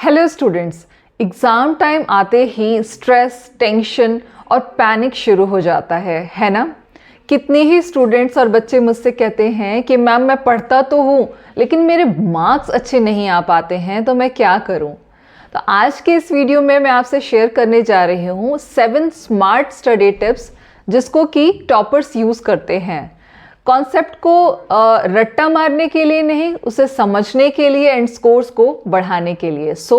Hello students, exam time आते ही stress, tension और panic शुरू हो जाता है ना। कितने ही स्टूडेंट्स और बच्चे मुझसे कहते हैं कि मैम मैं पढ़ता तो हूँ लेकिन मेरे मार्क्स अच्छे नहीं आ पाते हैं, तो मैं क्या करूँ। तो आज के इस वीडियो में मैं आपसे शेयर करने जा रही हूँ 7 स्मार्ट स्टडी टिप्स जिसको कि टॉपर्स यूज़ करते हैं। कॉन्सेप्ट को रट्टा मारने के लिए नहीं, उसे समझने के लिए एंड स्कोर्स को बढ़ाने के लिए। सो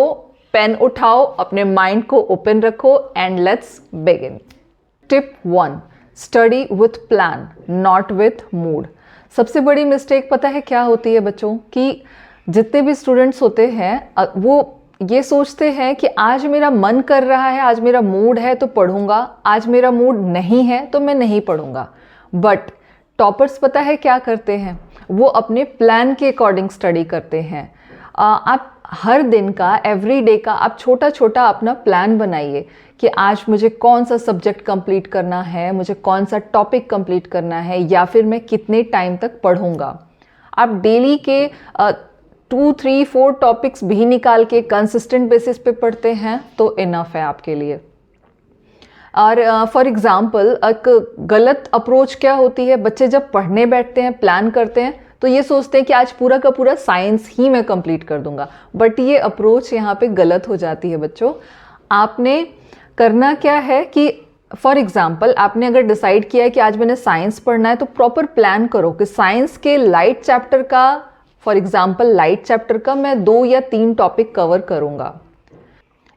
पेन उठाओ, अपने माइंड को ओपन रखो and let's begin. Tip 1, study with plan not with mood. सबसे बड़ी मिस्टेक पता है क्या होती है बच्चों, कि जितने भी स्टूडेंट्स होते हैं वो ये सोचते हैं कि आज मेरा मन कर रहा है, आज मेरा मूड है तो पढ़ूंगा, आज मेरा मूड नहीं है तो मैं नहीं पढ़ूंगा। बट टॉपर्स पता है क्या करते हैं, वो अपने प्लान के अकॉर्डिंग स्टडी करते हैं। आप हर दिन का, एवरी डे का आप छोटा छोटा अपना प्लान बनाइए कि आज मुझे कौन सा सब्जेक्ट कंप्लीट करना है, मुझे कौन सा टॉपिक कंप्लीट करना है, या फिर मैं कितने टाइम तक पढ़ूंगा। आप डेली के 2, 3, 4 टॉपिक्स भी निकाल के कंसिस्टेंट बेसिस पे पढ़ते हैं तो इनफ है आपके लिए। और फॉर एग्ज़ाम्पल एक गलत अप्रोच क्या होती है, बच्चे जब पढ़ने बैठते हैं, प्लान करते हैं तो ये सोचते हैं कि आज पूरा का पूरा साइंस ही मैं कंप्लीट कर दूंगा। बट ये अप्रोच यहाँ पे गलत हो जाती है बच्चों। आपने करना क्या है कि फॉर एग्ज़ाम्पल आपने अगर डिसाइड किया है कि आज मैंने साइंस पढ़ना है, तो प्रॉपर प्लान करो कि साइंस के लाइट चैप्टर का, फॉर एग्ज़ाम्पल लाइट चैप्टर का मैं 2 या 3 टॉपिक कवर करूँगा।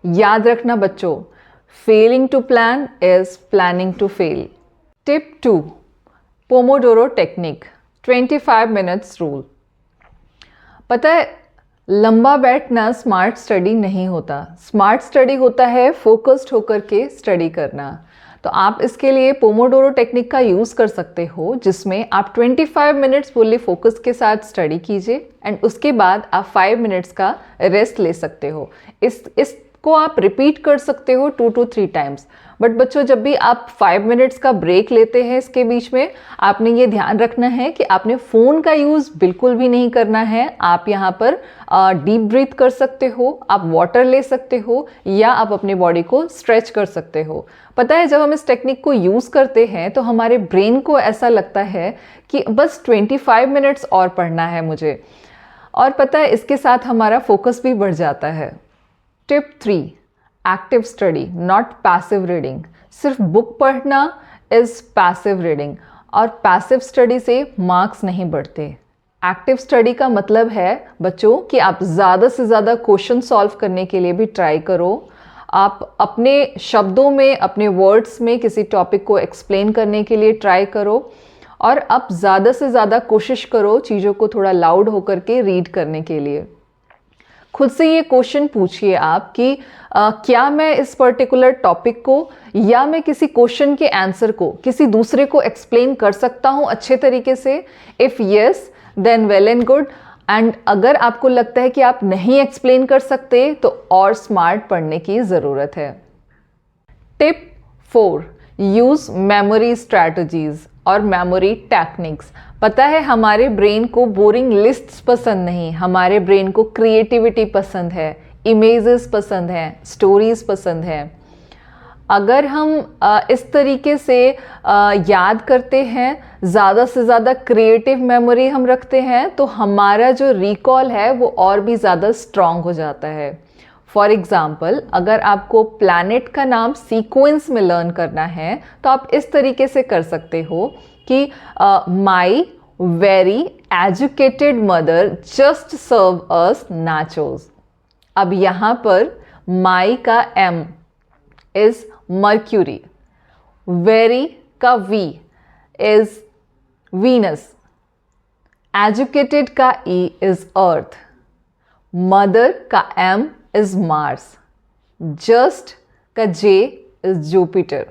याद रखना बच्चों, failing to plan is planning to fail. Tip 2, pomodoro technique 25 minutes rule. पता है लंबा बैठना स्मार्ट स्टडी नहीं होता। स्मार्ट स्टडी होता है फोकस्ड होकर के स्टडी करना। तो आप इसके लिए पोमोडोरो टेक्निक का यूज़ कर सकते हो, जिसमें आप 25 मिनट्स फुल्ली फोकस के साथ स्टडी कीजिए एंड उसके बाद आप 5 मिनट्स का रेस्ट ले सकते हो। इसको आप रिपीट कर सकते हो 2 to 3 टाइम्स। बट बच्चों जब भी आप 5 मिनट्स का ब्रेक लेते हैं इसके बीच में, आपने ये ध्यान रखना है कि आपने फ़ोन का यूज़ बिल्कुल भी नहीं करना है। आप यहाँ पर डीप ब्रीथ कर सकते हो, आप वाटर ले सकते हो, या आप अपने बॉडी को स्ट्रेच कर सकते हो। पता है जब हम इस टेक्निक को यूज़ करते हैं तो हमारे ब्रेन को ऐसा लगता है कि बस 25 मिनट्स और पढ़ना है मुझे, और पता है इसके साथ हमारा फोकस भी बढ़ जाता है। Tip 3, active study not passive reading. सिर्फ बुक पढ़ना इज पैसिव रीडिंग, और पैसिव स्टडी से मार्क्स नहीं बढ़ते। एक्टिव स्टडी का मतलब है बच्चों कि आप ज़्यादा से ज़्यादा क्वेश्चन सॉल्व करने के लिए भी ट्राई करो। आप अपने शब्दों में, अपने वर्ड्स में किसी टॉपिक को एक्सप्लेन करने के लिए ट्राई करो, और आप ज़्यादा से ज़्यादा कोशिश करो चीज़ों को थोड़ा लाउड होकर के रीड करने के लिए। खुद से ये क्वेश्चन पूछिए आप कि क्या मैं इस पर्टिकुलर टॉपिक को या मैं किसी क्वेश्चन के आंसर को किसी दूसरे को एक्सप्लेन कर सकता हूँ अच्छे तरीके से। If yes then well and good, and अगर आपको लगता है कि आप नहीं एक्सप्लेन कर सकते तो और स्मार्ट पढ़ने की ज़रूरत है। टिप 4, यूज़ मेमोरी स्ट्रैटेजीज और मेमोरी टेक्निक्स। पता है हमारे ब्रेन को बोरिंग लिस्ट्स पसंद नहीं, हमारे ब्रेन को क्रिएटिविटी पसंद है, इमेजेस पसंद है, स्टोरीज पसंद है। अगर हम इस तरीके से याद करते हैं, ज़्यादा से ज़्यादा क्रिएटिव मेमोरी हम रखते हैं, तो हमारा जो रिकॉल है वो और भी ज़्यादा स्ट्रॉन्ग हो जाता है। फॉर एग्ज़ाम्पल अगर आपको प्लैनेट का नाम सीक्वेंस में लर्न करना है तो आप इस तरीके से कर सकते हो कि my very educated mother just serve us nachos. अब यहाँ पर माई का एम इज मर्क्यूरी, वेरी का वी इज वीनस, एजुकेटेड का ई इज अर्थ, मदर का एम इज मार्स, जस्ट का जे इज जुपिटर,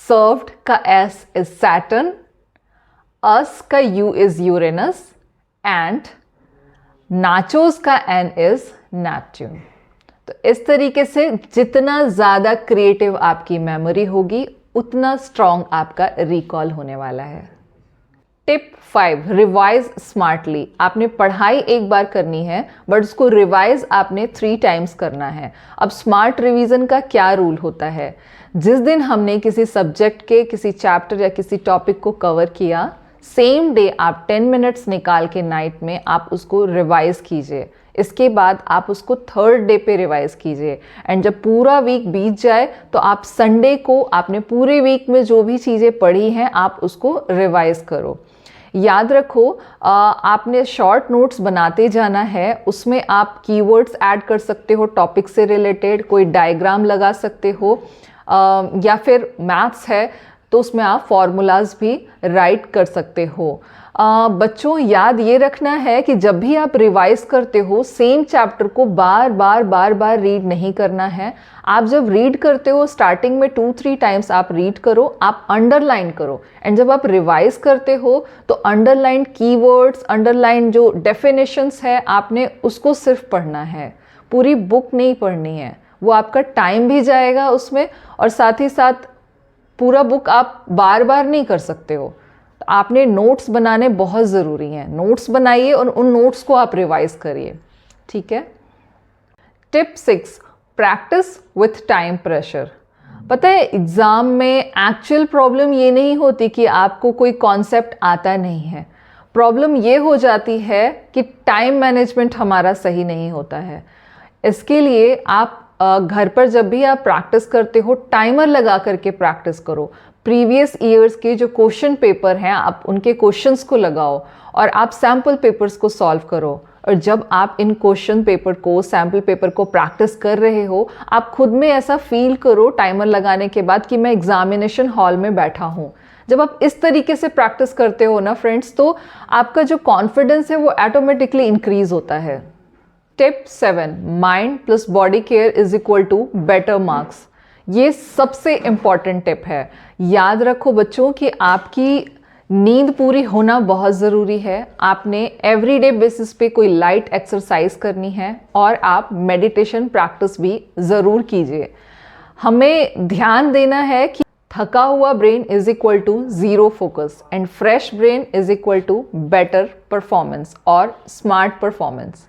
सर्व्ड का एस इज सैटर्न, अस का U is Uranus, and nachos का एन इज नेपट्यून। तो इस तरीके से जितना ज़्यादा क्रिएटिव आपकी मेमोरी होगी उतना स्ट्रॉन्ग आपका रिकॉल होने वाला है। Tip 5, revise smartly. आपने पढ़ाई एक बार करनी है बट उसको रिवाइज आपने 3 टाइम्स करना है। अब स्मार्ट रिवीजन का क्या रूल होता है? जिस दिन हमने किसी सब्जेक्ट के किसी चैप्टर या किसी टॉपिक को कवर किया, सेम डे आप 10 मिनट्स निकाल के नाइट में आप उसको रिवाइज कीजिए। इसके बाद आप उसको 3rd डे पे रिवाइज कीजिए। एंड जब पूरा वीक बीत जाए तो आप संडे को आपने पूरे वीक में जो भी चीज़ें पढ़ी हैं आप उसको रिवाइज करो। याद रखो, आपने शॉर्ट नोट्स बनाते जाना है। उसमें आप कीवर्ड्स ऐड कर सकते हो, टॉपिक से रिलेटेड कोई डायग्राम लगा सकते हो, या फिर मैथ्स है तो उसमें आप फॉर्मूलाज भी राइट कर सकते हो। बच्चों याद ये रखना है कि जब भी आप रिवाइज करते हो सेम चैप्टर को बार बार रीड नहीं करना है। आप जब रीड करते हो स्टार्टिंग में 2-3 टाइम्स आप रीड करो, आप अंडरलाइन करो। एंड जब आप रिवाइज करते हो तो अंडरलाइन कीवर्ड्स, अंडरलाइन जो डेफिनेशंस है आपने उसको सिर्फ पढ़ना है, पूरी बुक नहीं पढ़नी है। वो आपका टाइम भी जाएगा उसमें, और साथ ही साथ पूरा बुक आप बार बार नहीं कर सकते हो। आपने नोट्स बनाने बहुत ज़रूरी हैं। नोट्स बनाइए और उन नोट्स को आप रिवाइज करिए, ठीक है। Tip 6, practice with time pressure. पता है एग्ज़ाम में एक्चुअल प्रॉब्लम ये नहीं होती कि आपको कोई कॉन्सेप्ट आता नहीं है। प्रॉब्लम ये हो जाती है कि टाइम मैनेजमेंट हमारा सही नहीं होता है। इसके लिए आप घर पर जब भी आप प्रैक्टिस करते हो टाइमर लगा करके प्रैक्टिस करो। प्रीवियस ईयर्स के जो क्वेश्चन पेपर हैं आप उनके क्वेश्चंस को लगाओ और आप सैम्पल पेपर्स को सॉल्व करो। और जब आप इन क्वेश्चन पेपर को, सैम्पल पेपर को प्रैक्टिस कर रहे हो, आप खुद में ऐसा फील करो टाइमर लगाने के बाद कि मैं एग्जामिनेशन हॉल में बैठा हूँ। जब आप इस तरीके से प्रैक्टिस करते हो ना फ्रेंड्स, तो आपका जो कॉन्फिडेंस है वो ऑटोमेटिकली इंक्रीज होता है। Tip 7, mind plus body care is equal to better marks. ये सबसे इम्पॉर्टेंट टिप है। याद रखो बच्चों कि आपकी नींद पूरी होना बहुत ज़रूरी है। आपने एवरीडे बेसिस पे कोई लाइट एक्सरसाइज करनी है और आप मेडिटेशन प्रैक्टिस भी ज़रूर कीजिए। हमें ध्यान देना है कि थका हुआ brain is equal to zero focus and fresh brain is equal to better performance और स्मार्ट परफॉर्मेंस।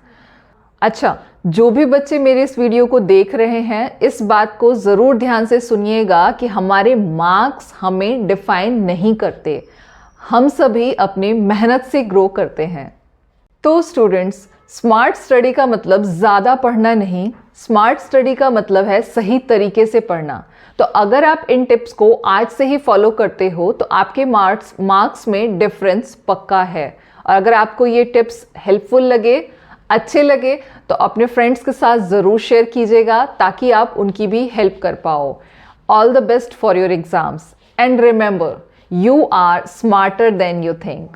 अच्छा, जो भी बच्चे मेरे इस वीडियो को देख रहे हैं इस बात को ज़रूर ध्यान से सुनिएगा कि हमारे मार्क्स हमें डिफाइन नहीं करते, हम सभी अपने मेहनत से ग्रो करते हैं। तो स्टूडेंट्स, स्मार्ट स्टडी का मतलब ज़्यादा पढ़ना नहीं, स्मार्ट स्टडी का मतलब है सही तरीके से पढ़ना। तो अगर आप इन टिप्स को आज से ही फॉलो करते हो तो आपके मार्क्स में डिफरेंस पक्का है। और अगर आपको ये टिप्स हेल्पफुल लगे, अच्छे लगे, तो अपने फ्रेंड्स के साथ ज़रूर शेयर कीजिएगा ताकि आप उनकी भी हेल्प कर पाओ। All the best for your exams and remember, you are smarter than you think.